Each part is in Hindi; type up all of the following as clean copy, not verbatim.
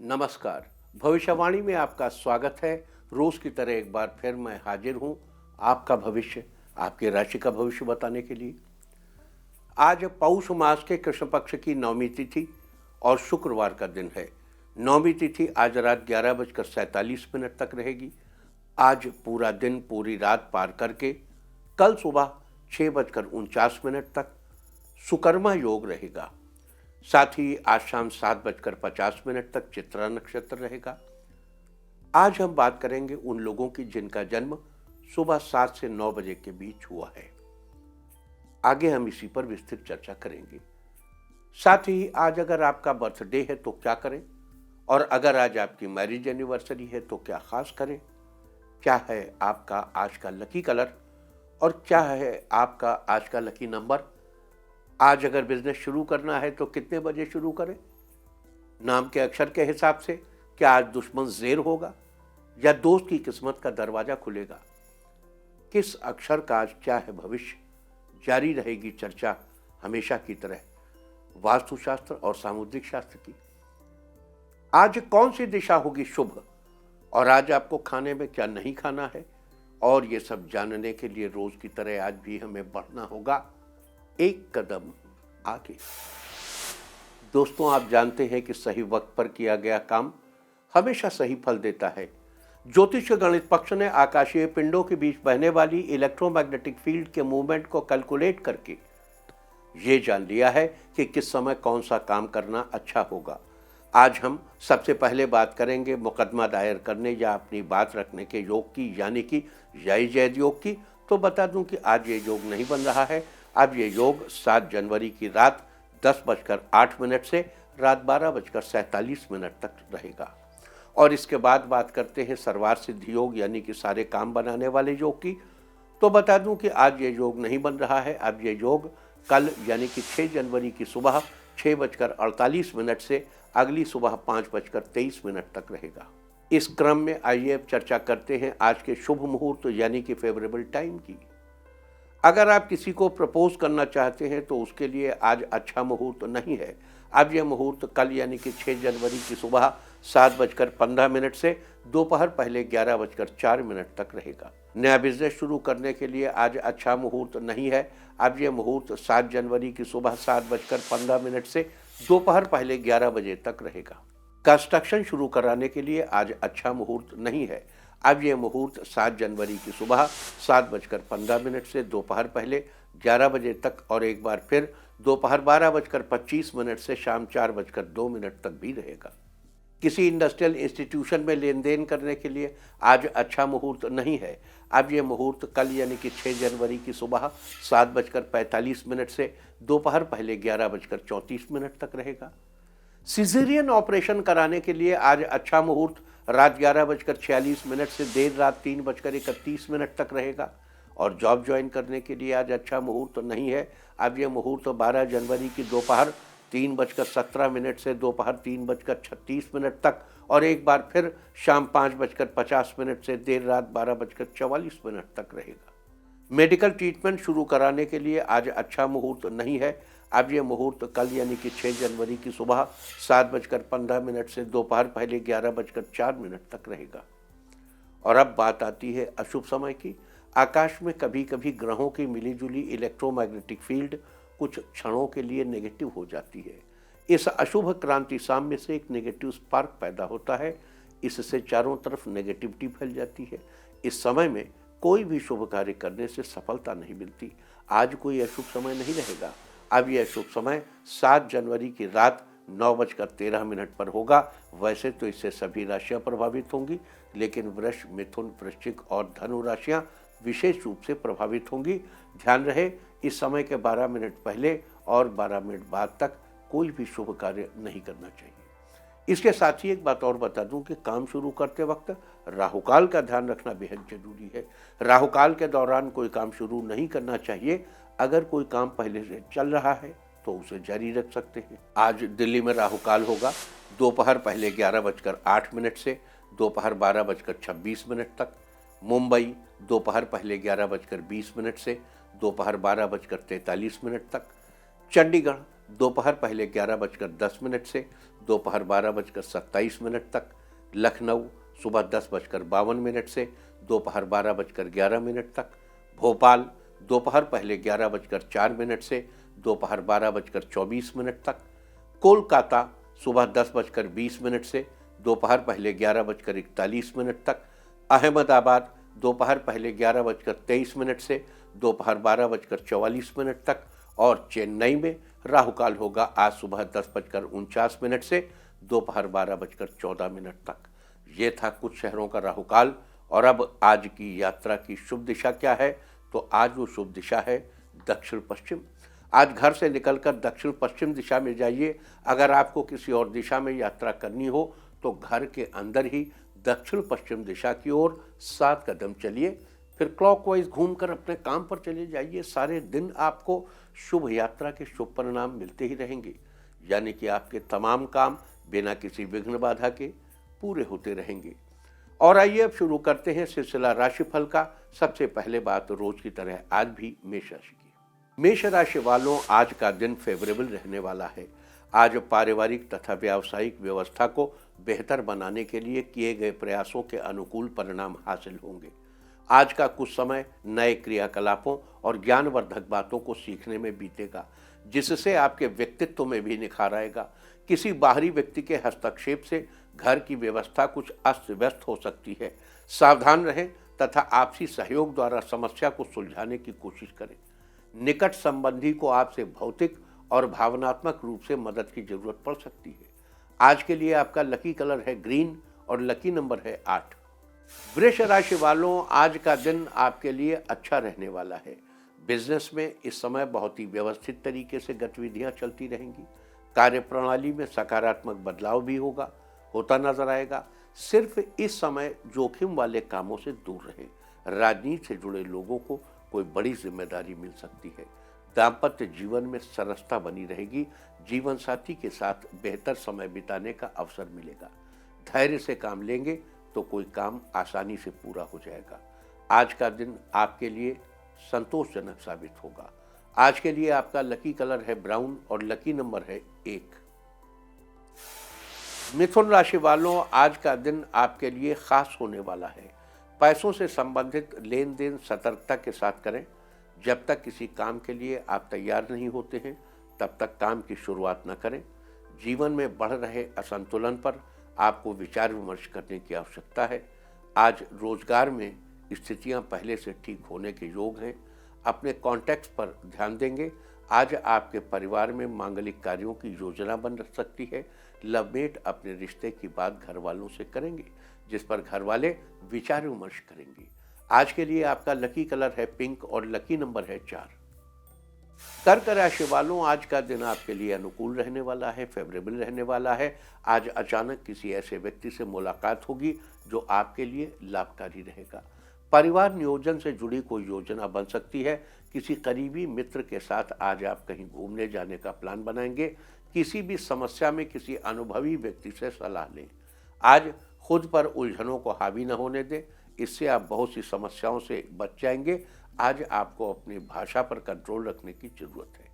नमस्कार। भविष्यवाणी में आपका स्वागत है। रोज की तरह एक बार फिर मैं हाजिर हूं आपका भविष्य, आपके राशि का भविष्य बताने के लिए। आज पौष मास के कृष्ण पक्ष की नवमी तिथि और शुक्रवार का दिन है। नवमी तिथि आज रात 11:47 तक रहेगी। आज पूरा दिन पूरी रात पार करके कल सुबह 6:49 तक सुकर्मा योग रहेगा। साथ ही आज शाम 7:50 तक चित्रा नक्षत्र रहेगा। आज हम बात करेंगे उन लोगों की जिनका जन्म सुबह 7 से 9 बजे के बीच हुआ है। आगे हम इसी पर विस्तृत चर्चा करेंगे। साथ ही आज अगर आपका बर्थडे है तो क्या करें, और अगर आज आपकी मैरिज एनिवर्सरी है तो क्या खास करें, क्या है आपका आज का लकी कलर और क्या है आपका आज का लकी नंबर। आज अगर बिजनेस शुरू करना है तो कितने बजे शुरू करें, नाम के अक्षर के हिसाब से क्या आज दुश्मन ज़ेर होगा या दोस्त की किस्मत का दरवाजा खुलेगा, किस अक्षर का आज क्या है भविष्य। जारी रहेगी चर्चा हमेशा की तरह वास्तुशास्त्र और सामुद्रिक शास्त्र की। आज कौन सी दिशा होगी शुभ और आज आपको खाने में क्या नहीं खाना है, और ये सब जानने के लिए रोज की तरह आज भी हमें बढ़ना होगा एक कदम आगे। दोस्तों, आप जानते हैं कि सही वक्त पर किया गया काम हमेशा सही फल देता है। ज्योतिष गणित पक्ष ने आकाशीय पिंडों के बीच बहने वाली इलेक्ट्रोमैग्नेटिक फील्ड के मूवमेंट को कैलकुलेट करके ये जान लिया है कि किस समय कौन सा काम करना अच्छा होगा। आज हम सबसे पहले बात करेंगे मुकदमा दायर करने या अपनी बात रखने के योग की, यानी कि जायज जैद योग की। तो बता दूं कि आज ये योग नहीं बन रहा है। अब ये योग 7 जनवरी की रात 10:08 से रात 12:47 तक रहेगा। और इसके बाद बात करते हैं सर्वार्थ सिद्धि योग, यानी कि सारे काम बनाने वाले योग की। तो बता दूं कि आज ये योग नहीं बन रहा है। अब ये योग कल यानी कि 6 जनवरी की सुबह 6:48 से अगली सुबह 5:23 तक रहेगा। इस क्रम में आइए अब चर्चा करते हैं आज के शुभ मुहूर्त यानी कि फेवरेबल टाइम की। अगर आप किसी को प्रपोज करना चाहते हैं तो उसके लिए आज अच्छा मुहूर्त नहीं है। अब यह मुहूर्त कल यानी कि 6 जनवरी की सुबह 7:15 से दोपहर पहले 11:04 तक रहेगा। नया बिजनेस शुरू करने के लिए आज अच्छा मुहूर्त नहीं है। अब यह मुहूर्त 7 जनवरी की सुबह 7:15 से दोपहर पहले 11 बजे तक रहेगा। कंस्ट्रक्शन शुरू कराने के लिए आज अच्छा मुहूर्त नहीं है। अब यह मुहूर्त 7 जनवरी की सुबह 7:15 से दोपहर पहले 11 बजे तक और एक बार फिर दोपहर 12:25 से शाम 4:02 तक भी रहेगा। किसी इंडस्ट्रियल इंस्टीट्यूशन में लेन देन करने के लिए आज अच्छा मुहूर्त नहीं है। अब यह मुहूर्त कल यानी कि 6 जनवरी की सुबह 7:45 से दोपहर पहले 11:34 तक रहेगा। सिजेरियन ऑपरेशन कराने के लिए आज अच्छा मुहूर्त रात 11:46 से देर रात 3:31 तक रहेगा। और जॉब ज्वाइन करने के लिए आज अच्छा मुहूर्त नहीं है। अब यह मुहूर्त 12 जनवरी की दोपहर 3:17 से दोपहर 3:36 तक और एक बार फिर शाम 5:50 से देर रात 12:44 तक रहेगा। मेडिकल ट्रीटमेंट शुरू कराने के लिए आज अच्छा मुहूर्त नहीं है। अब यह मुहूर्त कल यानी कि 6 जनवरी की सुबह 7:15 से दोपहर पहले 11:04 तक रहेगा। और अब बात आती है अशुभ समय की। आकाश में कभी कभी ग्रहों की मिलीजुली इलेक्ट्रोमैग्नेटिक फील्ड कुछ क्षणों के लिए नेगेटिव हो जाती है। इस अशुभ क्रांति साम्य से एक नेगेटिव स्पार्क पैदा होता है। इससे चारों तरफ नेगेटिविटी फैल जाती है। इस समय में कोई भी शुभ कार्य करने से सफलता नहीं मिलती। आज कोई अशुभ समय नहीं रहेगा। अब यह शुभ समय 7 जनवरी की रात 9:13 पर होगा। वैसे तो इससे सभी राशियां प्रभावित होंगी, लेकिन वृष, मिथुन, वृश्चिक और धनु राशियां विशेष रूप से प्रभावित होंगी। ध्यान रहे, इस समय के 12 मिनट पहले और 12 मिनट बाद तक कोई भी शुभ कार्य नहीं करना चाहिए। इसके साथ ही एक बात और बता दूं कि काम शुरू करते वक्त राहुकाल का ध्यान रखना बेहद जरूरी है। राहुकाल के दौरान कोई काम शुरू नहीं करना चाहिए। अगर कोई काम पहले से चल रहा है तो उसे जारी रख सकते हैं। आज दिल्ली में राहुकाल होगा दोपहर पहले 11:08 से दोपहर 12:26 तक। मुंबई दोपहर पहले 11:20 से दोपहर 12:43 तक। चंडीगढ़ दोपहर पहले 11:10 से दोपहर 12:27 तक। लखनऊ सुबह 10:52 से दोपहर 12:11 तक। भोपाल दोपहर पहले 11:04 से दोपहर 12:24 तक। कोलकाता सुबह 10:20 से दोपहर पहले 11:41 तक। अहमदाबाद दोपहर पहले 11:23 से दोपहर 12:44 तक। और चेन्नई में राहु काल होगा आज सुबह 10:49 से दोपहर 12:14 तक। ये था कुछ शहरों का राहु काल। और अब आज की यात्रा की शुभ दिशा क्या है, तो आज वो शुभ दिशा है दक्षिण पश्चिम। आज घर से निकलकर दक्षिण पश्चिम दिशा में जाइए। अगर आपको किसी और दिशा में यात्रा करनी हो तो घर के अंदर ही दक्षिण पश्चिम दिशा की ओर 7 कदम चलिए, फिर क्लॉकवाइज घूमकर अपने काम पर चले जाइए। सारे दिन आपको शुभ यात्रा के शुभ परिणाम मिलते ही रहेंगे, यानी कि आपके तमाम काम बिना किसी विघ्न बाधा के पूरे होते रहेंगे। और आइए अब शुरू करते हैं सिलसिला राशिफल का। सबसे पहले बात रोज की तरह आज भी मेष राशि की। मेष राशि वालों, आज का दिन फेवरेबल रहने वाला है। आज पारिवारिक तथा व्यावसायिक व्यवस्था को बेहतर बनाने के लिए किए गए प्रयासों के अनुकूल परिणाम हासिल होंगे। आज का कुछ समय नए क्रियाकलापों और ज्ञानवर्धक बातों को सीखने में बीतेगा, जिससे आपके व्यक्तित्व में भी निखार आएगा। किसी बाहरी व्यक्ति के हस्तक्षेप से घर की व्यवस्था कुछ अस्त व्यस्त हो सकती है। सावधान रहें तथा आपसी सहयोग द्वारा समस्या को सुलझाने की कोशिश करें। निकट संबंधी को आपसे भौतिक और भावनात्मक रूप से मदद की जरूरत पड़ सकती है। आज के लिए आपका लकी कलर है ग्रीन और लकी नंबर है 8। वृष राशि वालों, आज का दिन आपके लिए अच्छा रहने वाला है। बिजनेस में इस समय बहुत ही व्यवस्थित तरीके से गतिविधियां चलती रहेंगी। कार्यप्रणाली में सकारात्मक बदलाव भी होता नजर आएगा। सिर्फ इस समय जोखिम वाले कामों से दूर रहें। राजनीति से जुड़े लोगों को कोई बड़ी जिम्मेदारी मिल सकती है। दाम्पत्य जीवन में सरसता बनी रहेगी। जीवन साथी के साथ बेहतर समय बिताने का अवसर मिलेगा। धैर्य से काम लेंगे तो कोई काम आसानी से पूरा हो जाएगा। आज का दिन आपके लिए संतोषजनक साबित होगा। आज के लिए आपका लकी कलर है ब्राउन और लकी नंबर है 1। मिथुन राशि वालों, आज का दिन आपके लिए खास होने वाला है। पैसों से संबंधित लेन देन सतर्कता के साथ करें। जब तक किसी काम के लिए आप तैयार नहीं होते हैं तब तक काम की शुरुआत न करें। जीवन में बढ़ रहे असंतुलन पर आपको विचार विमर्श करने की आवश्यकता है। आज रोजगार में स्थितियां पहले से ठीक होने के योग हैं। अपने कॉन्टैक्ट्स पर ध्यान देंगे। आज आपके परिवार में मांगलिक कार्यों की योजना बन सकती है। लवमेट अपने रिश्ते की बात घर वालों से करेंगे, जिस पर घर वाले विचार विमर्श करेंगे। आज के लिए आपका लकी कलर है पिंक और लकी नंबर है 4। कर्क राशि वालों, आज का दिन आपके लिए अनुकूल रहने वाला है, फेवरेबल रहने वाला है। आज अचानक किसी ऐसे व्यक्ति से मुलाकात होगी जो आपके लिए लाभकारी रहेगा। परिवार नियोजन से जुड़ी कोई योजना बन सकती है। किसी करीबी मित्र के साथ आज आप कहीं घूमने जाने का प्लान बनाएंगे। किसी भी समस्या में किसी अनुभवी व्यक्ति से सलाह लें। आज खुद पर उलझनों को हावी न होने दें, इससे आप बहुत सी समस्याओं से बच जाएंगे। आज आपको अपनी भाषा पर कंट्रोल रखने की जरूरत है।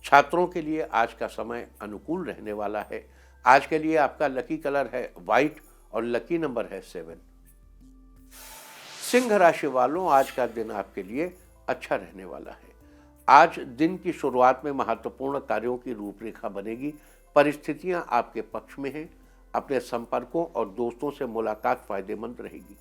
छात्रों के लिए आज का समय अनुकूल रहने वाला है। आज के लिए आपका लकी कलर है व्हाइट और लकी नंबर है 7। सिंह राशि वालों, आज का दिन आपके लिए अच्छा रहने वाला है। आज दिन की शुरुआत में महत्वपूर्ण कार्यों की रूपरेखा बनेगी। परिस्थितियां आपके पक्ष में हैं। अपने संपर्कों और दोस्तों से मुलाकात फायदेमंद रहेगी।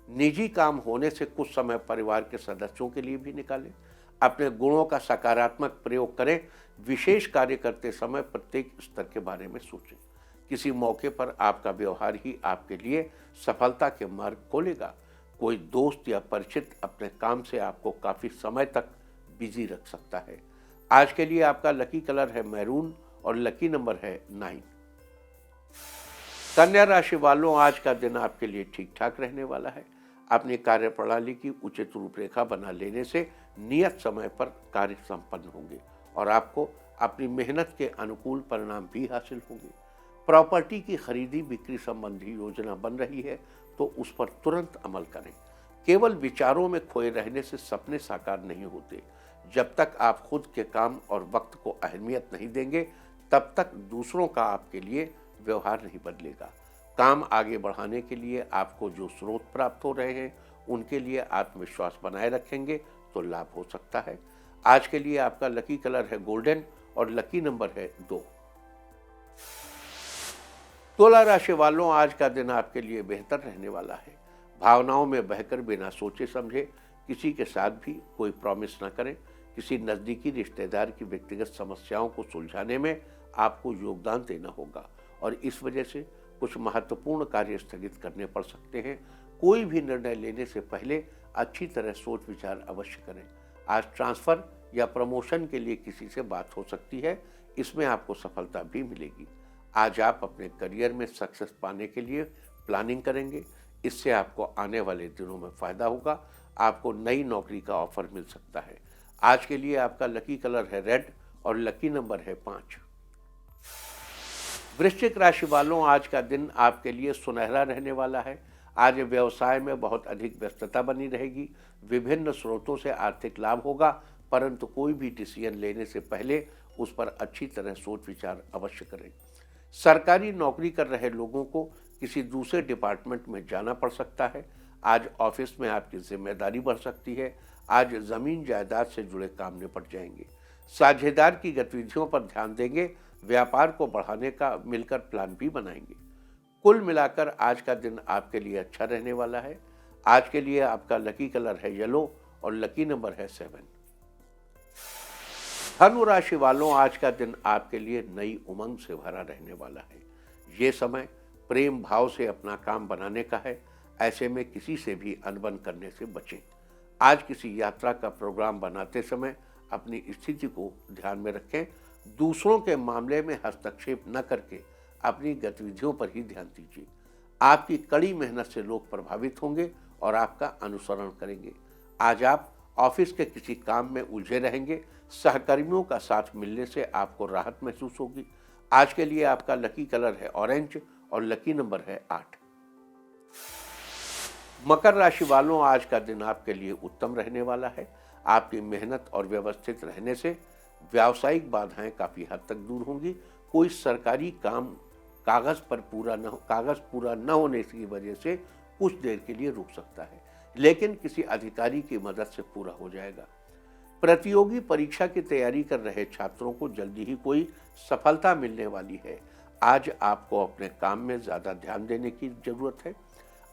निजी काम होने से कुछ समय परिवार के सदस्यों के लिए भी निकालें। अपने गुणों का सकारात्मक प्रयोग करें। विशेष कार्य करते समय प्रत्येक स्तर के बारे में सोचें। किसी मौके पर आपका व्यवहार ही आपके लिए सफलता के मार्ग खोलेगा। कोई दोस्त या परिचित अपने काम से आपको काफी समय तक बिजी रख सकता है। आज के लिए आपका लकी कलर है मैरून और लकी नंबर है 9। कन्या राशि वालों, आज का दिन आपके लिए ठीक ठाक रहने वाला है। अपनी कार्यप्रणाली की उचित रूपरेखा बना लेने से नियत समय पर कार्य संपन्न होंगे और आपको अपनी मेहनत के अनुकूल परिणाम भी हासिल होंगे। प्रॉपर्टी की खरीदी बिक्री संबंधी योजना बन रही है तो उस पर तुरंत अमल करें। केवल विचारों में खोए रहने से सपने साकार नहीं होते। जब तक आप खुद के काम और वक्त को अहमियत नहीं देंगे तब तक दूसरों का आपके लिए व्यवहार नहीं बदलेगा। काम आगे बढ़ाने के लिए आपको जो स्रोत प्राप्त हो रहे हैं उनके लिए आत्मविश्वास बनाए रखेंगे तो लाभ हो सकता है। आज के लिए आपका लकी कलर है गोल्डन और लकी नंबर है 2। तुला राशि वालों, आज का दिन आपके लिए बेहतर रहने वाला है। भावनाओं में बहकर बिना सोचे समझे किसी के साथ भी कोई प्रॉमिस न करें। किसी नज़दीकी रिश्तेदार की व्यक्तिगत समस्याओं को सुलझाने में आपको योगदान देना होगा और इस वजह से कुछ महत्वपूर्ण कार्य स्थगित करने पड़ सकते हैं। कोई भी निर्णय लेने से पहले अच्छी तरह सोच विचार अवश्य करें। आज ट्रांसफ़र या प्रमोशन के लिए किसी से बात हो सकती है, इसमें आपको सफलता भी मिलेगी। आज आप अपने करियर में सक्सेस पाने के लिए प्लानिंग करेंगे, इससे आपको आने वाले दिनों में फ़ायदा होगा। आपको नई नौकरी का ऑफर मिल सकता है। आज के लिए आपका लकी कलर है रेड और लकी नंबर है 5। वृश्चिक राशि वालों, आज का दिन आपके लिए सुनहरा रहने वाला है। आज व्यवसाय में बहुत अधिक व्यस्तता बनी रहेगी। विभिन्न स्रोतों से आर्थिक लाभ होगा, परंतु कोई भी डिसीजन लेने से पहले उस पर अच्छी तरह सोच विचार अवश्य करें। सरकारी नौकरी कर रहे लोगों को किसी दूसरे डिपार्टमेंट में जाना पड़ सकता है। आज ऑफिस में आपकी जिम्मेदारी बढ़ सकती है। आज जमीन जायदाद से जुड़े काम निपट जाएंगे। साझेदार की गतिविधियों पर ध्यान देंगे। व्यापार को बढ़ाने का मिलकर प्लान भी बनाएंगे। कुल मिलाकर आज का दिन आपके लिए अच्छा रहने वाला है। आज के लिए आपका लकी कलर है येलो और लकी नंबर है 7। धनु राशि वालों, आज का दिन आपके लिए नई उमंग से भरा रहने वाला है। ये समय प्रेम भाव से अपना काम बनाने का है। ऐसे में किसी से भी अनबन करने से बचें। आज किसी यात्रा का प्रोग्राम बनाते समय अपनी स्थिति को ध्यान में रखें। दूसरों के मामले में हस्तक्षेप न करके अपनी गतिविधियों पर ही ध्यान दीजिए। आपकी कड़ी मेहनत से लोग प्रभावित होंगे और आपका अनुसरण करेंगे। आज आप ऑफिस के किसी काम में उलझे रहेंगे। सहकर्मियों का साथ मिलने से आपको राहत महसूस होगी। आज के लिए आपका लकी कलर है ऑरेंज और लकी नंबर है 8। मकर राशि वालों, आज का दिन आपके लिए उत्तम रहने वाला है। आपकी मेहनत और व्यवस्थित रहने से व्यावसायिक बाधाएं काफ़ी हद तक दूर होंगी। कोई सरकारी काम कागज़ पूरा न होने की वजह से कुछ देर के लिए रुक सकता है, लेकिन किसी अधिकारी की मदद से पूरा हो जाएगा। प्रतियोगी परीक्षा की तैयारी कर रहे छात्रों को जल्दी ही कोई सफलता मिलने वाली है। आज आपको अपने काम में ज़्यादा ध्यान देने की ज़रूरत है।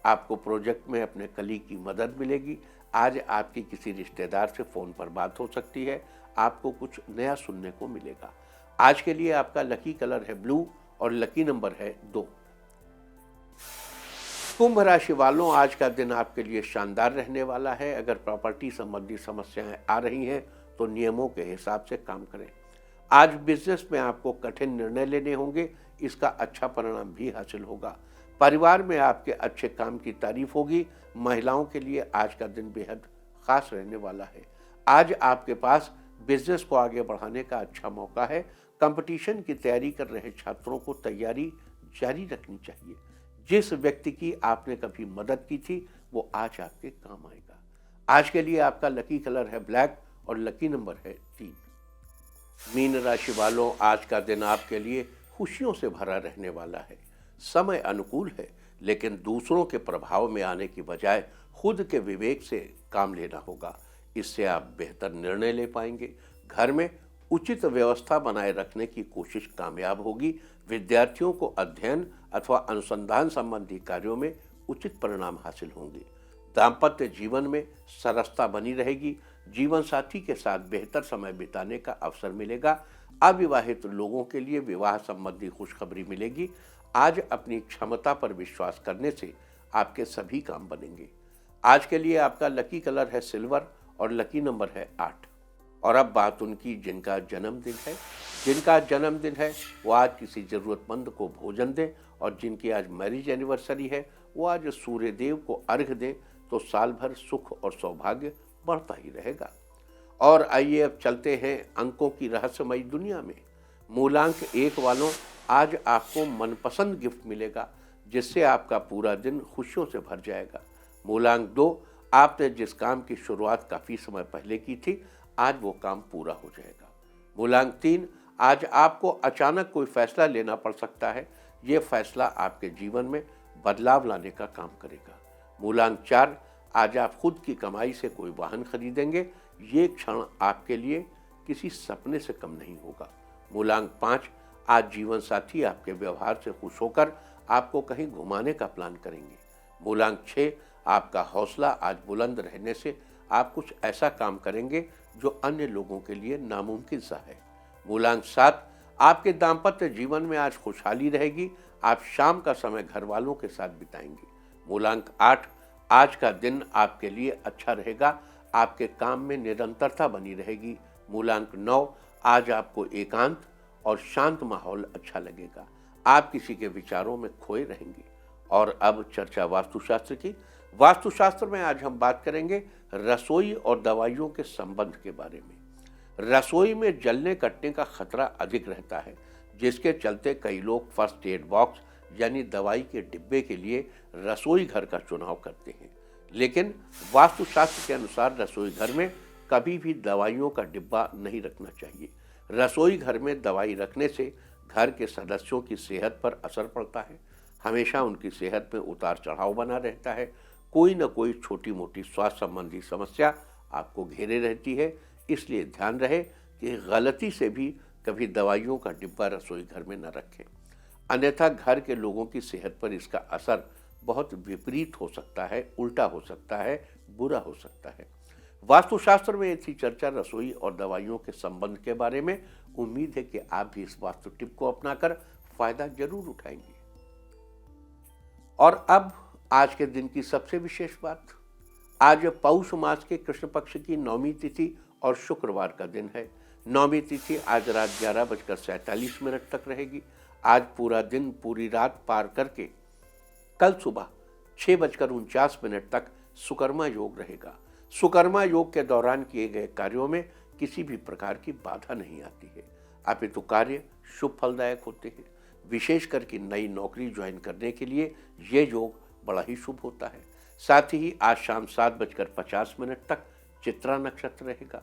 आपको प्रोजेक्ट में अपने कलीग की मदद मिलेगी। आज आपकी किसी रिश्तेदार से फ़ोन पर बात हो सकती है। आपको कुछ नया सुनने को मिलेगा। आज के लिए आपका लकी कलर है ब्लू और लकी नंबर है 2। कुंभ राशि वालों, आज का दिन आपके लिए शानदार रहने वाला है। अगर प्रॉपर्टी संबंधी समस्याएं आ रही हैं तो नियमों के हिसाब से काम करें। आज बिजनेस में आपको कठिन निर्णय लेने होंगे, इसका अच्छा परिणाम भी हासिल होगा। परिवार में आपके अच्छे काम की तारीफ होगी। महिलाओं के लिए आज का दिन बेहद खास रहने वाला है। आज आपके पास बिजनेस को आगे बढ़ाने का अच्छा मौका है। कंपटीशन की तैयारी कर रहे छात्रों को तैयारी जारी रखनी चाहिए। जिस व्यक्ति की आपने कभी मदद की थी वो आज आपके काम आएगा। आज के लिए आपका लकी कलर है ब्लैक और लकी नंबर है 3। मीन राशि वालों, आज का दिन आपके लिए खुशियों से भरा रहने वाला है। समय अनुकूल है, लेकिन दूसरों के प्रभाव में आने की बजाय खुद के विवेक से काम लेना होगा। इससे आप बेहतर निर्णय ले पाएंगे। घर में उचित व्यवस्था बनाए रखने की कोशिश कामयाब होगी। विद्यार्थियों को अध्ययन अथवा अनुसंधान संबंधी कार्यों में उचित परिणाम हासिल होंगे। दाम्पत्य जीवन में सरसता बनी रहेगी। जीवन साथी के साथ बेहतर समय बिताने का अवसर मिलेगा। अविवाहित लोगों के लिए विवाह संबंधी खुशखबरी मिलेगी। आज अपनी क्षमता पर विश्वास करने से आपके सभी काम बनेंगे। आज के लिए आपका लकी कलर है सिल्वर और लकी नंबर है 8। और अब बात उनकी जिनका जन्मदिन है वो आज किसी ज़रूरतमंद को भोजन दें, और जिनकी आज मैरिज एनिवर्सरी है वो आज सूर्य देव को अर्घ्य दें, तो साल भर सुख और सौभाग्य बढ़ता ही रहेगा। और आइए अब चलते हैं अंकों की रहस्यमयी दुनिया में। मूलांक 1 वालों, आज आपको मनपसंद गिफ्ट मिलेगा, जिससे आपका पूरा दिन खुशियों से भर जाएगा। मूलांक 2, आपने जिस काम की शुरुआत काफ़ी समय पहले की थी, आज वो काम पूरा हो जाएगा। मूलांक 3, आज आपको अचानक कोई फैसला लेना पड़ सकता है। ये फैसला आपके जीवन में बदलाव लाने का काम करेगा। मूलांक 4, आज आप खुद की कमाई से कोई वाहन खरीदेंगे। ये क्षण आपके लिए किसी सपने से कम नहीं होगा। मूलांक 5, आज जीवन साथी आपके व्यवहार से खुश होकर आपको कहीं घुमाने का प्लान करेंगे। मूलांक 6, आपका हौसला आज बुलंद रहने से आप कुछ ऐसा काम करेंगे जो अन्य लोगों के लिए नामुमकिन सा है। मूलांक 7, आपके दाम्पत्य जीवन में आज खुशहाली रहेगी। आप शाम का समय घर वालों के साथ बिताएंगे। मूलांक 8, आज का दिन आपके लिए अच्छा रहेगा। आपके काम में निरंतरता बनी रहेगी। मूलांक 9, आज आपको एकांत और शांत माहौल अच्छा लगेगा। आप किसी के विचारों में खोए रहेंगे। और अब चर्चा वास्तुशास्त्र की। वास्तुशास्त्र में आज हम बात करेंगे रसोई और दवाइयों के संबंध के बारे में। रसोई में जलने कटने का खतरा अधिक रहता है, जिसके चलते कई लोग फर्स्ट एड बॉक्स यानी दवाई के डिब्बे के लिए रसोई घर का चुनाव करते हैं। लेकिन वास्तुशास्त्र के अनुसार रसोई घर में कभी भी दवाइयों का डिब्बा नहीं रखना चाहिए। रसोई घर में दवाई रखने से घर के सदस्यों की सेहत पर असर पड़ता है। हमेशा उनकी सेहत में उतार चढ़ाव बना रहता है। कोई न कोई छोटी मोटी स्वास्थ्य संबंधी समस्या आपको घेरे रहती है। इसलिए ध्यान रहे कि गलती से भी कभी दवाइयों का डिब्बा रसोई घर में न रखें, अन्यथा घर के लोगों की सेहत पर इसका असर बहुत विपरीत हो सकता है, उल्टा हो सकता है, बुरा हो सकता है। वास्तुशास्त्र में ऐसी चर्चा रसोई और दवाइयों के संबंध के बारे में। उम्मीद है कि आप भी इस वास्तु टिप को अपनाकर फायदा जरूर उठाएंगे। और अब आज के दिन की सबसे विशेष बात। आज पौष मास के कृष्ण पक्ष की नौमी तिथि और शुक्रवार का दिन है। नौमी तिथि आज रात 11:47 तक रहेगी। आज पूरा दिन पूरी रात पार करके कल सुबह 6:49 तक सुकर्मा योग रहेगा। सुकर्मा योग के दौरान किए गए कार्यों में किसी भी प्रकार की बाधा नहीं आती है, अपितु कार्य शुभ फलदायक होते हैं। विशेषकर कि नई नौकरी ज्वाइन करने के लिए ये योग बड़ा ही शुभ होता है। साथ ही आज शाम 7:50 तक चित्रा नक्षत्र रहेगा।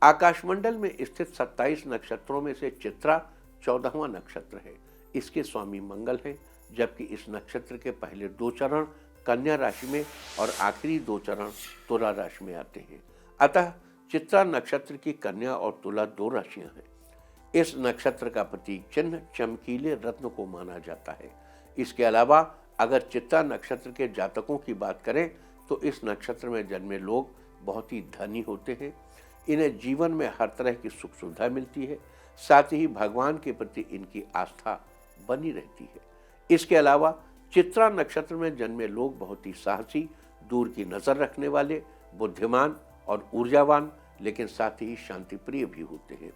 आकाशमंडल में स्थित 27 नक्षत्रों में से चित्रा 14वां नक्षत्र है। इसके स्वामी मंगल हैं, जबकि इस नक्षत्र के पहले 2 चरण कन्या राशि में और आखिरी 2 चरण तुला राशि में आते हैं। अतः चित्रा नक्षत्र की कन्या और तुला 2 राशियां हैं। इस नक्षत्र का प्रतीक चिन्ह चमकीले रत्न को माना जाता है। इसके अलावा अगर चित्रा नक्षत्र के जातकों की बात करें तो इस नक्षत्र में जन्मे लोग बहुत ही धनी होते हैं। इन्हें जीवन में हर तरह की सुख सुविधा मिलती है। साथ ही भगवान के प्रति इनकी आस्था बनी रहती है। इसके अलावा चित्रा नक्षत्र में जन्मे लोग बहुत ही साहसी, दूर की नजर रखने वाले, बुद्धिमान और ऊर्जावान, लेकिन साथ ही शांति प्रिय भी होते हैं।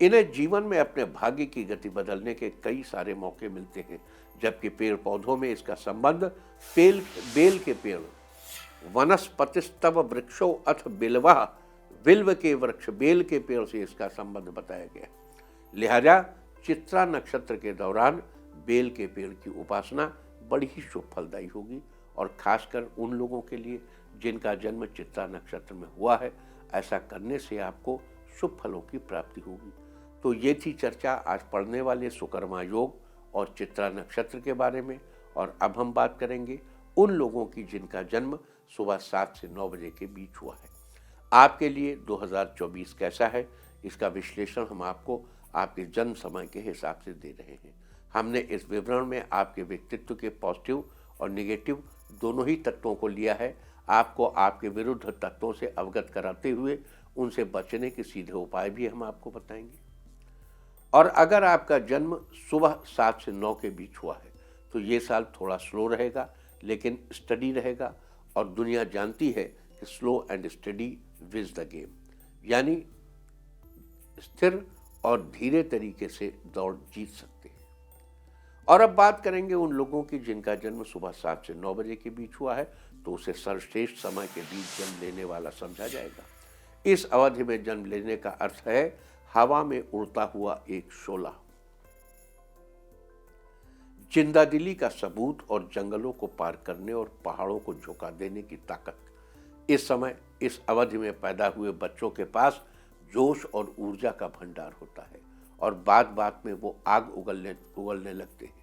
इन्हें जीवन में अपने भाग्य की गति बदलने के कई सारे मौके मिलते हैं। जबकि पेड़ पौधों में इसका संबंध बेल के पेड़, वनस्पतिस्तव वृक्षो अथ बिल्वा, बिल्व के वृक्ष बेल के पेड़ से इसका संबंध बताया गया। लिहाजा चित्रा नक्षत्र के दौरान बेल के पेड़ की उपासना बड़ी ही शुभ फलदायी होगी, और खासकर उन लोगों के लिए जिनका जन्म चित्रा नक्षत्र में हुआ है। ऐसा करने से आपको शुभ फलों की प्राप्ति होगी। तो ये थी चर्चा आज पढ़ने वाले सुकर्मा योग और चित्रा नक्षत्र के बारे में। और अब हम बात करेंगे उन लोगों की जिनका जन्म सुबह 7 से 9 बजे के बीच हुआ है। आपके लिए 2024 कैसा है, इसका विश्लेषण हम आपको आपके जन्म समय के हिसाब से दे रहे हैं। हमने इस विवरण में आपके व्यक्तित्व के पॉजिटिव और नेगेटिव दोनों ही तत्वों को लिया है। आपको आपके विरुद्ध तत्वों से अवगत कराते हुए उनसे बचने के सीधे उपाय भी हम आपको बताएंगे। और अगर आपका जन्म सुबह 7 से 9 के बीच हुआ है तो ये साल थोड़ा स्लो रहेगा, लेकिन स्टडी रहेगा। और दुनिया जानती है कि slow and steady wins the game, यानी स्थिर और धीरे तरीके से दौड़ जीत सकते हैं। और अब बात करेंगे उन लोगों की जिनका जन्म सुबह 7 से 9 बजे के बीच हुआ है, तो उसे सर्वश्रेष्ठ समय के बीच जन्म लेने वाला समझा जाएगा। इस अवधि में जन्म लेने का अर्थ है हवा में उड़ता हुआ एक शोला, जिंदादिली का सबूत और जंगलों को पार करने और पहाड़ों को झुका देने की ताकत। इस समय इस अवधि में पैदा हुए बच्चों के पास जोश और ऊर्जा का भंडार होता है, और बात बात में वो आग उगलने लगते हैं।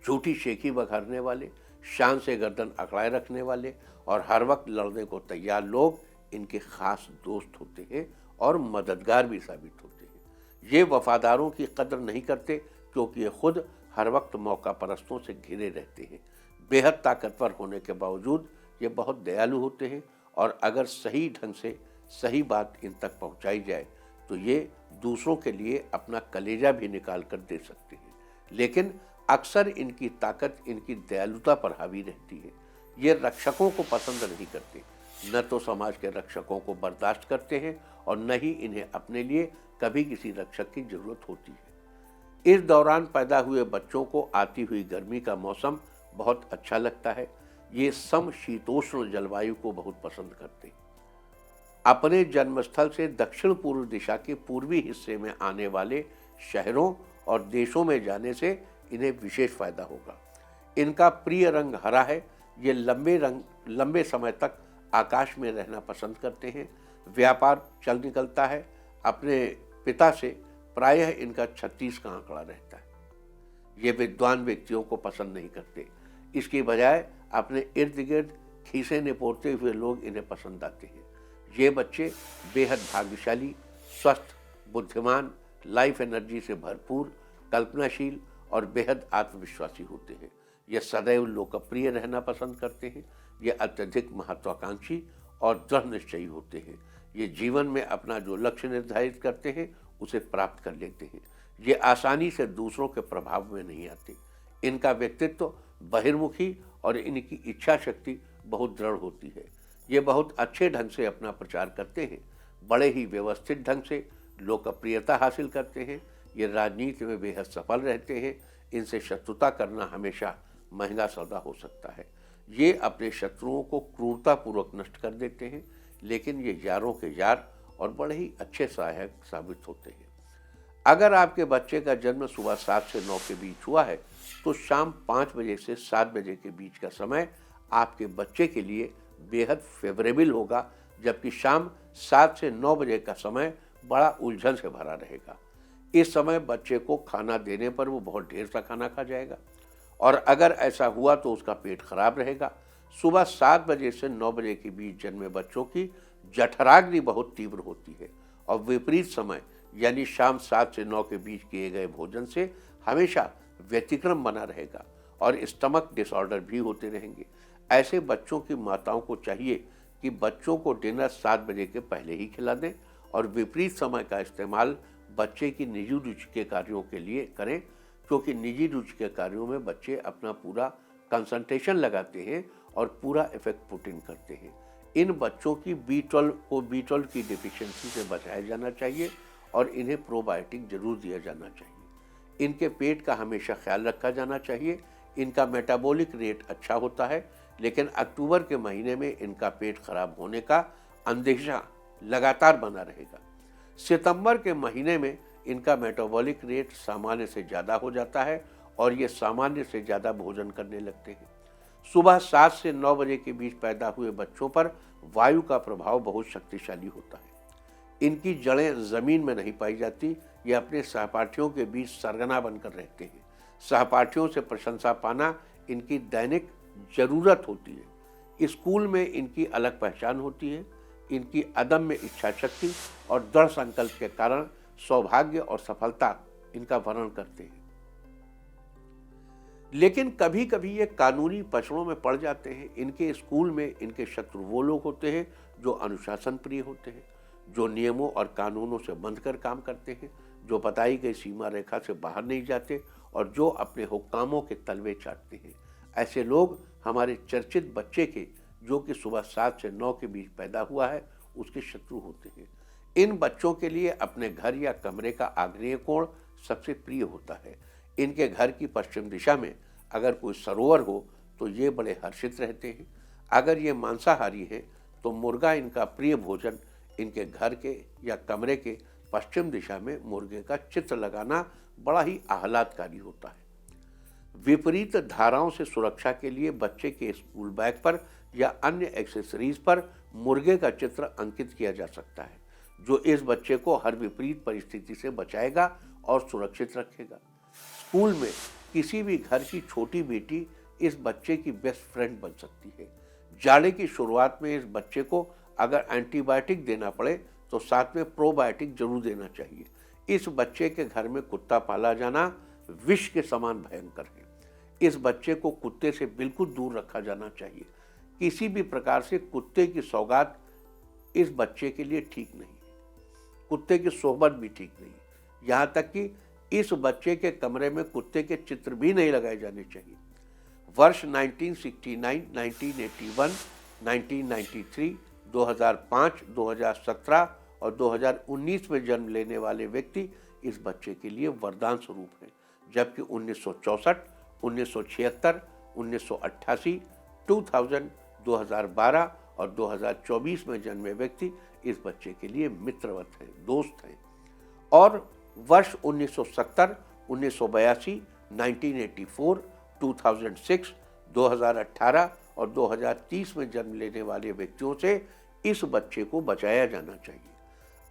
झूठी शेखी बघारने वाले, शान से गर्दन अकड़ाए रखने वाले और हर वक्त लड़ने को तैयार लोग इनके खास दोस्त होते हैं और मददगार भी साबित होते हैं। ये वफादारों की कदर नहीं करते क्योंकि ये खुद हर वक्त मौका परस्तों से घिरे रहते हैं। बेहद ताकतवर होने के बावजूद ये बहुत दयालु होते हैं और अगर सही ढंग से सही बात इन तक पहुंचाई जाए तो ये दूसरों के लिए अपना कलेजा भी निकाल कर दे सकते हैं। लेकिन अक्सर इनकी ताकत इनकी दयालुता पर हावी रहती है। ये रक्षकों को पसंद नहीं करते, न तो समाज के रक्षकों को बर्दाश्त करते हैं और न ही इन्हें अपने लिए कभी किसी रक्षक की जरूरत होती है। इस दौरान पैदा हुए बच्चों को आती हुई गर्मी का मौसम बहुत अच्छा लगता है। ये समशीतोष्ण जलवायु को बहुत पसंद करते हैं। अपने जन्मस्थल से दक्षिण पूर्व दिशा के पूर्वी हिस्से में आने वाले शहरों और देशों में जाने से इन्हें विशेष फायदा होगा। इनका प्रिय रंग हरा है। ये लंबे समय तक आकाश में रहना पसंद करते हैं। व्यापार चल निकलता है। अपने पिता से प्रायः इनका 36 का आंकड़ा रहता है। ये विद्वान व्यक्तियों को पसंद नहीं करते। इसकी बजाय अपने इर्द गिर्द खीसे निपोरते हुए लोग इन्हें पसंद आते हैं। ये बच्चे बेहद भाग्यशाली, स्वस्थ, बुद्धिमान, लाइफ एनर्जी से भरपूर, कल्पनाशील और बेहद आत्मविश्वासी होते हैं। ये सदैव लोकप्रिय रहना पसंद करते हैं। ये अत्यधिक महत्वाकांक्षी और दृढ़ निश्चयी होते हैं। ये जीवन में अपना जो लक्ष्य निर्धारित करते हैं उसे प्राप्त कर लेते हैं। ये आसानी से दूसरों के प्रभाव में नहीं आते। इनका व्यक्तित्व बहिर्मुखी और इनकी इच्छा शक्ति बहुत दृढ़ होती है। ये बहुत अच्छे ढंग से अपना प्रचार करते हैं। बड़े ही व्यवस्थित ढंग से लोकप्रियता हासिल करते हैं। ये राजनीति में बेहद सफल रहते हैं। इनसे शत्रुता करना हमेशा महंगा सौदा हो सकता है। ये अपने शत्रुओं को क्रूरतापूर्वक नष्ट कर देते हैं, लेकिन ये यारों के यार और बड़े ही अच्छे सहायक साबित होते हैं। अगर आपके बच्चे का जन्म सुबह 7 से 9 के बीच हुआ है तो शाम 5 बजे से 7 बजे के बीच का समय आपके बच्चे के लिए बेहद फेवरेबल होगा, जबकि शाम 7 से 9 बजे का समय बड़ा उलझन से भरा रहेगा। इस समय बच्चे को खाना देने पर वो बहुत ढेर सा खाना खा जाएगा और अगर ऐसा हुआ तो उसका पेट खराब रहेगा। सुबह 7 बजे से 9 बजे के बीच जन्मे बच्चों की जठराग्नि बहुत तीव्र होती है और विपरीत समय यानी शाम 7 से 9 के बीच किए गए भोजन से हमेशा व्यतिक्रम बना रहेगा और स्टमक डिसऑर्डर भी होते रहेंगे। ऐसे बच्चों की माताओं को चाहिए कि बच्चों को डिनर 7 बजे के पहले ही खिला दें और विपरीत समय का इस्तेमाल बच्चे की निजी रुचि के कार्यों के लिए करें, क्योंकि निजी रुचि के कार्यों में बच्चे अपना पूरा कंसंट्रेशन लगाते हैं और पूरा इफेक्ट पुट इन करते हैं। इन बच्चों की B12 की डिफिशियंसी से बचाया जाना चाहिए और इन्हें प्रोबायोटिक जरूर दिया जाना चाहिए। इनके पेट का हमेशा ख्याल रखा जाना चाहिए। इनका मेटाबॉलिक रेट अच्छा होता है, लेकिन अक्टूबर के महीने में इनका पेट खराब होने का अंदेशा लगातार बना रहेगा। सितंबर के महीने में इनका मेटाबॉलिक रेट सामान्य से ज़्यादा हो जाता है और ये सामान्य से ज़्यादा भोजन करने लगते हैं। सुबह 7 से 9 बजे के बीच पैदा हुए बच्चों पर वायु का प्रभाव बहुत शक्तिशाली होता है। इनकी जड़ें ज़मीन में नहीं पाई जाती। ये अपने सहपाठियों के बीच सरगना बनकर रहते हैं। सहपाठियों से प्रशंसा पाना इनकी दैनिक जरूरत होती है। स्कूल में इनकी अलग पहचान होती है। इनकी अदम्य इच्छा शक्ति और दृढ़ संकल्प के कारण सौभाग्य और सफलता इनका वर्णन करते हैं। लेकिन कभी कभी ये कानूनी पचड़ों में पड़ जाते हैं। इनके स्कूल में इनके शत्रु वो लोग होते हैं जो अनुशासन प्रिय होते हैं, जो नियमों और कानूनों से बंधकर काम करते हैं, जो बताई गई सीमा रेखा से बाहर नहीं जाते और जो अपने हुक्कामों के तलवे चाटते हैं। ऐसे लोग हमारे चर्चित बच्चे के, जो कि सुबह 7 से 9 के बीच पैदा हुआ है, उसके शत्रु होते हैं। इन बच्चों के लिए अपने घर या कमरे का आग्नेय कोण सबसे प्रिय होता है। इनके घर की पश्चिम दिशा में अगर कोई सरोवर हो तो ये बड़े हर्षित रहते हैं। अगर ये मांसाहारी हैं तो मुर्गा इनका प्रिय भोजन। इनके घर के या कमरे के पश्चिम दिशा में मुर्गे का चित्र लगाना बड़ा ही आह्लादकारी होता है। विपरीत धाराओं से सुरक्षा के लिए बच्चे के स्कूल बैग पर या अन्य एक्सेसरीज पर मुर्गे का चित्र अंकित किया जा सकता है, जो इस बच्चे को हर विपरीत परिस्थिति से बचाएगा और सुरक्षित रखेगा। स्कूल में किसी भी घर की छोटी बेटी इस बच्चे की बेस्ट फ्रेंड बन सकती है। जाड़े की शुरुआत में इस बच्चे को अगर एंटीबायोटिक देना पड़े तो साथ में प्रोबायोटिक जरूर देना चाहिए। इस बच्चे के घर में कुत्ता पाला जाना विष के समान भयंकर है। इस बच्चे को कुत्ते से बिल्कुल दूर रखा जाना चाहिए। किसी भी प्रकार से कुत्ते की सौगात इस बच्चे के लिए ठीक नहीं है। कुत्ते की सोहबत भी ठीक नहीं है। यहाँ तक कि इस बच्चे के कमरे में कुत्ते के चित्र भी नहीं लगाए जाने चाहिए। वर्ष 1969, 1981, 1993, 2005, 2017 और 2019 में जन्म लेने वाले व्यक्ति इस बच्चे के लिए वरदान स्वरूप हैं, जबकि 1964, 1976, 1988, 2000, 2012 और 2024 में जन्मे व्यक्ति इस बच्चे के लिए मित्रवत हैं, दोस्त हैं। और वर्ष 1970, 1982, 1984, 2006, 2018 और 2030 में जन्म लेने वाले व्यक्तियों से इस बच्चे को बचाया जाना चाहिए।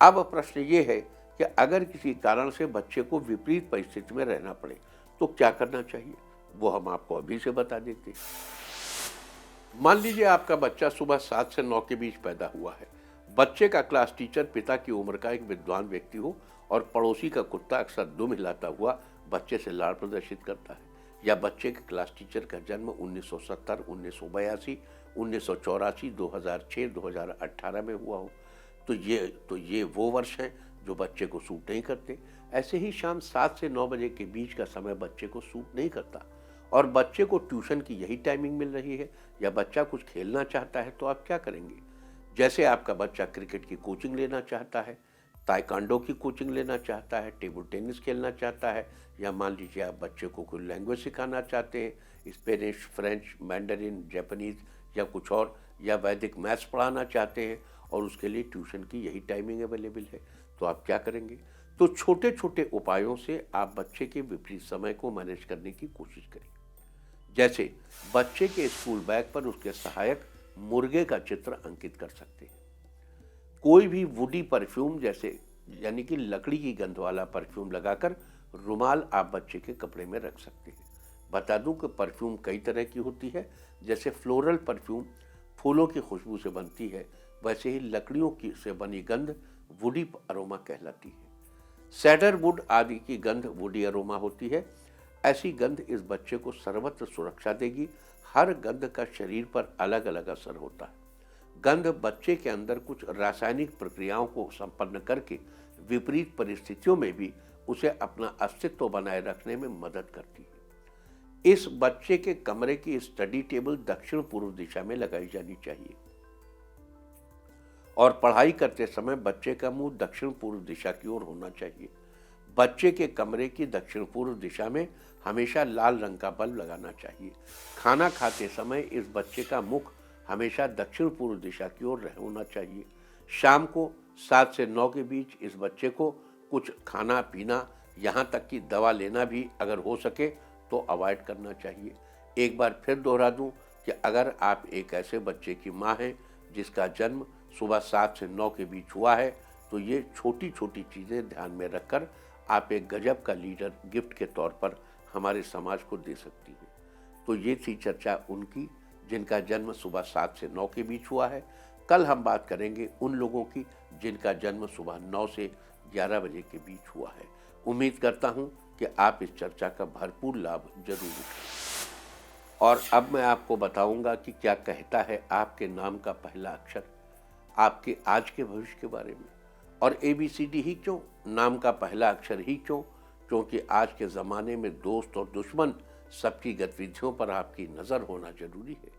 अब प्रश्न ये है कि अगर किसी कारण से बच्चे को विपरीत परिस्थिति में रहना पड़े तो क्या करना चाहिए, वो हम आपको अभी से बता देते हैं। मान लीजिए आपका बच्चा सुबह 7 से 9 के बीच पैदा हुआ है। बच्चे का क्लास टीचर पिता की उम्र का एक विद्वान व्यक्ति हो और पड़ोसी का कुत्ता अक्सर दुम हिलाता हुआ बच्चे से लाड़ प्रदर्शित करता है, या बच्चे के क्लास टीचर का जन्म 1970, 1982, 1984, 2006, 2018 में हुआ हो, तो ये वो वर्ष हैं जो बच्चे को सूट नहीं करते। ऐसे ही शाम 7 से 9 बजे के बीच का समय बच्चे को सूट नहीं करता और बच्चे को ट्यूशन की यही टाइमिंग मिल रही है, या बच्चा कुछ खेलना चाहता है, तो आप क्या करेंगे? जैसे आपका बच्चा क्रिकेट की कोचिंग लेना चाहता है, ताइक्वांडो की कोचिंग लेना चाहता है, टेबल टेनिस खेलना चाहता है, या मान लीजिए आप बच्चे को कोई लैंग्वेज सिखाना चाहते हैं, स्पेनिश, फ्रेंच, मैंडरिन, जापानीज या कुछ और, या वैदिक मैथ्स पढ़ाना चाहते हैं और उसके लिए ट्यूशन की यही टाइमिंग अवेलेबल है, तो आप क्या करेंगे? तो छोटे छोटे उपायों से आप बच्चे के विपरीत समय को मैनेज करने की कोशिश करें। जैसे बच्चे के स्कूल बैग पर उसके सहायक मुर्गे का चित्र अंकित कर सकते हैं। कोई भी वुडी परफ्यूम जैसे यानी कि लकड़ी की गंध वाला परफ्यूम लगाकर रुमाल आप बच्चे के कपड़े में रख सकते हैं। बता दूं कि परफ्यूम कई तरह की होती है। जैसे फ्लोरल परफ्यूम फूलों की खुशबू से बनती है, वैसे ही लकड़ियों की से बनी गंध वुडी अरोमा कहलाती है। सैडरवुड आदि की गंध वुडी अरोमा होती है। ऐसी गंध इस बच्चे को सर्वत्र सुरक्षा देगी। हर गंध का शरीर पर अलग अलग असर होता है। गंध बच्चे के अंदर कुछ रासायनिक प्रक्रियाओं को संपन्न करके विपरीत परिस्थितियों में भी उसे अपना अस्तित्व बनाए रखने में मदद करती है। इस बच्चे के कमरे की स्टडी टेबल दक्षिण पूर्व दिशा में लगाई जानी चाहिए और पढ़ाई करते समय बच्चे का मुंह दक्षिण पूर्व दिशा की ओर होना चाहिए। बच्चे के कमरे की दक्षिण पूर्व दिशा में हमेशा लाल रंग का बल्ब लगाना चाहिए। खाना खाते समय इस बच्चे का मुख हमेशा दक्षिण पूर्व दिशा की ओर होना चाहिए। शाम को 7 से 9 के बीच इस बच्चे को कुछ खाना पीना, यहाँ तक कि दवा लेना भी अगर हो सके तो अवॉइड करना चाहिए। एक बार फिर दोहरा दूं कि अगर आप एक ऐसे बच्चे की माँ हैं जिसका जन्म सुबह 7 से 9 के बीच हुआ है, तो ये छोटी छोटी चीज़ें ध्यान में रखकर आप एक गजब का लीडर गिफ्ट के तौर पर हमारे समाज को दे सकती हैं। तो ये थी चर्चा उनकी जिनका जन्म सुबह 7 से 9 के बीच हुआ है। कल हम बात करेंगे उन लोगों की जिनका जन्म सुबह 9 से 11 बजे के बीच हुआ है। उम्मीद करता हूँ कि आप इस चर्चा का भरपूर लाभ जरूर उठाएं। और अब मैं आपको बताऊंगा कि क्या कहता है आपके नाम का पहला अक्षर आपके आज के भविष्य के बारे में। और ABCD ही क्यों, नाम का पहला अक्षर ही क्यों? क्योंकि आज के ज़माने में दोस्त और दुश्मन सबकी गतिविधियों पर आपकी नज़र होना जरूरी है।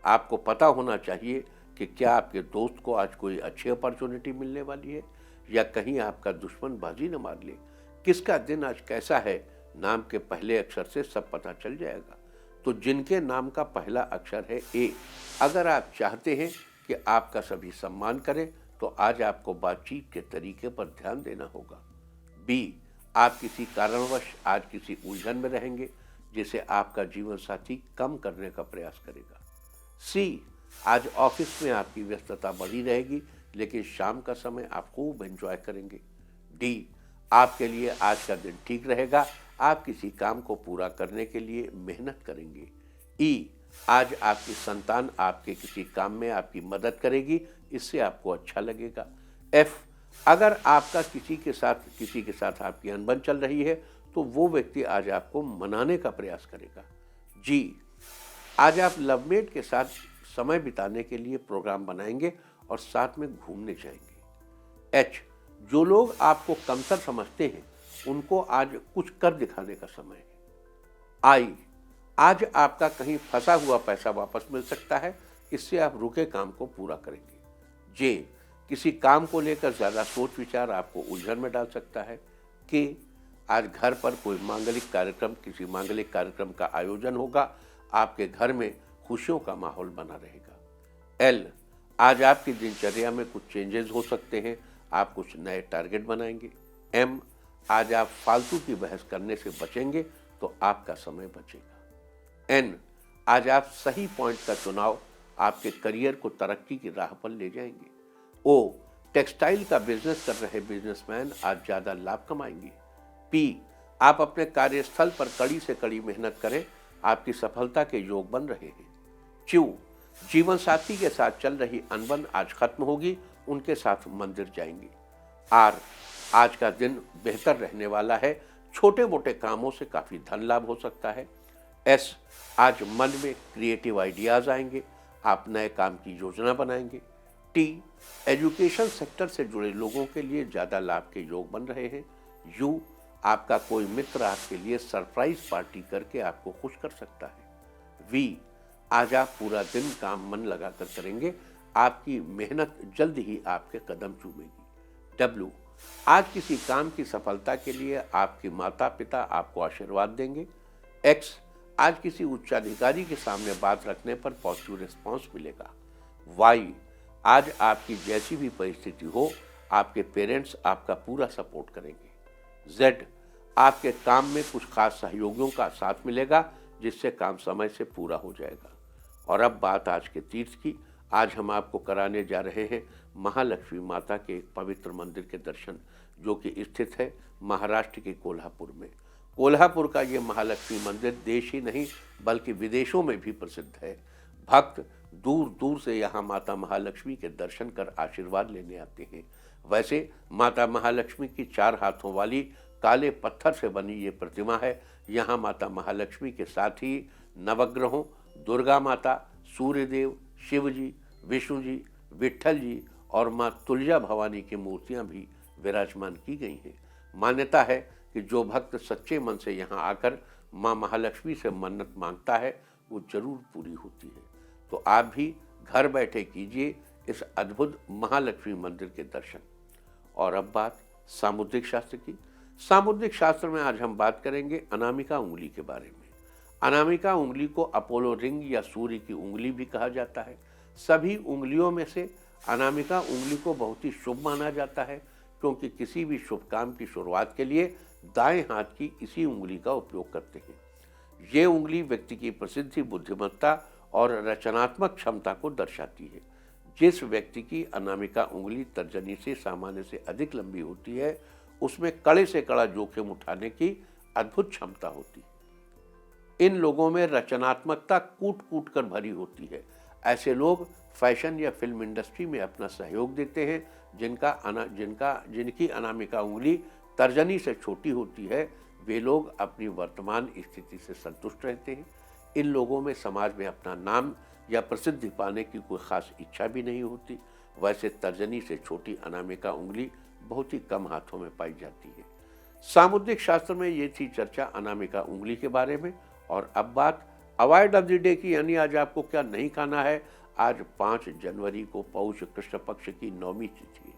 आपको पता होना चाहिए कि क्या आपके दोस्त को आज कोई अच्छी अपॉर्चुनिटी मिलने वाली है या कहीं आपका दुश्मन बाजी न मार ले। किसका दिन आज कैसा है, नाम के पहले अक्षर से सब पता चल जाएगा। तो जिनके नाम का पहला अक्षर है A, अगर आप चाहते हैं कि आपका सभी सम्मान करें तो आज आपको बातचीत के तरीके पर ध्यान देना होगा। B, आप किसी कारणवश आज किसी उलझन में रहेंगे जिसे आपका जीवन साथी कम करने का प्रयास करेगा। C, आज ऑफिस में आपकी व्यस्तता बढ़ी रहेगी लेकिन शाम का समय आप खूब एंजॉय करेंगे। D, आपके लिए आज का दिन ठीक रहेगा। आप किसी काम को पूरा करने के लिए मेहनत करेंगे। ई, आज आपकी संतान आपके किसी काम में आपकी मदद करेगी, इससे आपको अच्छा लगेगा। एफ, अगर आपका किसी के साथ आपकी अनबन चल रही है तो वो व्यक्ति आज आपको मनाने का प्रयास करेगा। जी, आज आप लवमेट के साथ समय बिताने के लिए प्रोग्राम बनाएंगे और साथ में घूमने जाएंगे। एच, जो लोग आपको कमतर समझते हैं उनको आज कुछ कर दिखाने का समय है। आई, आज आपका कहीं फंसा हुआ पैसा वापस मिल सकता है, इससे आप रुके काम को पूरा करेंगे। जे, किसी काम को लेकर ज्यादा सोच विचार आपको उलझन में डाल सकता है। के, आज घर पर किसी मांगलिक कार्यक्रम का आयोजन होगा, आपके घर में खुशियों का माहौल बना रहेगा। एल, आज आपकी दिनचर्या में कुछ चेंजेस हो सकते हैं, आप कुछ नए टारगेट बनाएंगे। एम, आज आप फालतू की बहस करने से बचेंगे तो आपका समय बचेगा। एन, आज आप सही पॉइंट का चुनाव आपके करियर को तरक्की की राह पर ले जाएंगे। ओ, टेक्सटाइल का बिजनेस कर रहे बिजनेसमैन आज ज्यादा लाभ कमाएंगे। पी, आप अपने कार्यस्थल पर कड़ी से कड़ी मेहनत करें, आपकी सफलता के योग बन रहे हैं। क्यू, जीवन साथी के साथ चल रही अनबन आज खत्म होगी, उनके साथ मंदिर जाएंगे। आर, आज का दिन बेहतर रहने वाला है, छोटे मोटे कामों से काफी धन लाभ हो सकता है। एस, आज मन में क्रिएटिव आइडियाज आएंगे, आप नए काम की योजना बनाएंगे। टी, एजुकेशन सेक्टर से जुड़े लोगों के लिए ज्यादा लाभ के योग बन रहे हैं। यू, आपका कोई मित्र आपके लिए सरप्राइज पार्टी करके आपको खुश कर सकता है। वी, आज आप पूरा दिन काम मन लगाकर करेंगे, आपकी मेहनत जल्द ही आपके कदम चूमेगी। डब्ल्यू, आज किसी काम की सफलता के लिए आपके माता पिता आपको आशीर्वाद देंगे। एक्स, आज किसी उच्चाधिकारी के सामने बात रखने पर पॉजिटिव रिस्पॉन्स मिलेगा। वाई, आज आपकी जैसी भी परिस्थिति हो, आपके पेरेंट्स आपका पूरा सपोर्ट करेंगे। जेड, आपके काम में कुछ खास सहयोगियों का साथ मिलेगा, जिससे काम समय से पूरा हो जाएगा। और अब बात आज के तीर्थ की। आज हम आपको कराने जा रहे हैं महालक्ष्मी माता के एक पवित्र मंदिर के दर्शन, जो कि स्थित है महाराष्ट्र के कोल्हापुर में। कोल्हापुर का ये महालक्ष्मी मंदिर देश ही नहीं बल्कि विदेशों में भी प्रसिद्ध है। भक्त दूर दूर से यहाँ माता महालक्ष्मी के दर्शन कर आशीर्वाद लेने आते हैं। वैसे माता महालक्ष्मी की 4 हाथों वाली काले पत्थर से बनी ये प्रतिमा है। यहाँ माता महालक्ष्मी के साथ ही नवग्रहों, दुर्गा माता, सूर्यदेव, शिव जी, विष्णु जी, विट्ठल जी और माँ तुलजा भवानी की मूर्तियां भी विराजमान की गई हैं। मान्यता है कि जो भक्त सच्चे मन से यहाँ आकर माँ महालक्ष्मी से मन्नत मांगता है वो जरूर पूरी होती है। तो आप भी घर बैठे कीजिए इस अद्भुत महालक्ष्मी मंदिर के दर्शन। और अब बात सामुद्रिक शास्त्र की। सामुद्रिक शास्त्र में आज हम बात करेंगे अनामिका उंगली के बारे में। अनामिका उंगली को अपोलो रिंग या सूर्य की उंगली भी कहा जाता है। सभी उंगलियों में से अनामिका उंगली को बहुत ही शुभ माना जाता है, क्योंकि किसी भी शुभ काम की शुरुआत के लिए दाएं हाथ की इसी उंगली का उपयोग करते हैं। ये उंगली व्यक्ति की प्रसिद्धि, बुद्धिमत्ता और रचनात्मक क्षमता को दर्शाती है। जिस व्यक्ति की अनामिका उंगली तर्जनी से सामान्य से अधिक लंबी होती है, उसमें कड़े से कड़ा जोखिम उठाने की अद्भुत क्षमता होती है। इन लोगों में रचनात्मकता कूट कूट कर भरी होती है। ऐसे लोग फैशन या फिल्म इंडस्ट्री में अपना सहयोग देते हैं। जिनकी अनामिका उंगली तर्जनी से छोटी होती है, वे लोग अपनी वर्तमान स्थिति से संतुष्ट रहते हैं। इन लोगों में समाज में अपना नाम या प्रसिद्धि पाने की कोई खास इच्छा भी नहीं होती। वैसे तर्जनी से छोटी अनामिका उंगली बहुत ही कम हाथों में पाई जाती है। सामुद्रिक शास्त्र में ये थी चर्चा अनामिका उंगली के बारे में। और अब बात अवॉइड ऑफ द डे की, यानी आज आपको क्या नहीं खाना है। आज 5 जनवरी को पौष कृष्ण पक्ष की 9वीं तिथि है।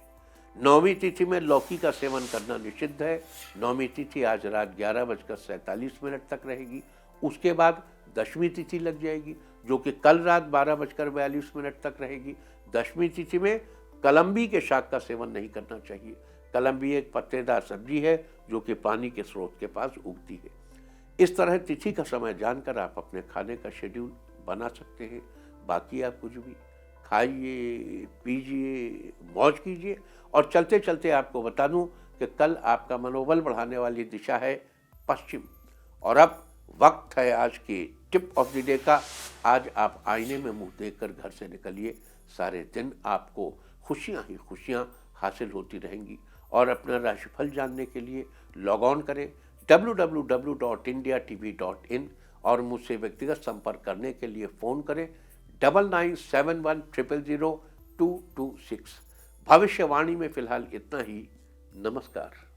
9वीं तिथि में लौकी का सेवन करना निषिद्ध है। 9वीं तिथि आज रात 11:47 तक रहेगी। उसके बाद 10वीं तिथि लग जाएगी, जो कि कल रात 12:42 तक रहेगी। 10वीं तिथि में कलम्बी के शाक का सेवन नहीं करना चाहिए। कलम्बी एक पत्तेदार सब्जी है जो कि पानी के स्रोत के पास उगती है। इस तरह तिथि का समय जानकर आप अपने खाने का शेड्यूल बना सकते हैं। बाकी आप कुछ भी खाइए, पीजिए, मौज कीजिए। और चलते चलते आपको बता दूं कि कल आपका मनोबल बढ़ाने वाली दिशा है पश्चिम। और अब वक्त है आज की टिप ऑफ द डे का। आज आप आईने में मुंह देखकर घर से निकलिए, सारे दिन आपको खुशियां ही खुशियां हासिल होती रहेंगी। और अपना राशिफल जानने के लिए लॉग ऑन करें www.indiatv.in और मुझसे व्यक्तिगत संपर्क करने के लिए फ़ोन करें 9971000226। भविष्यवाणी में फिलहाल इतना ही। नमस्कार।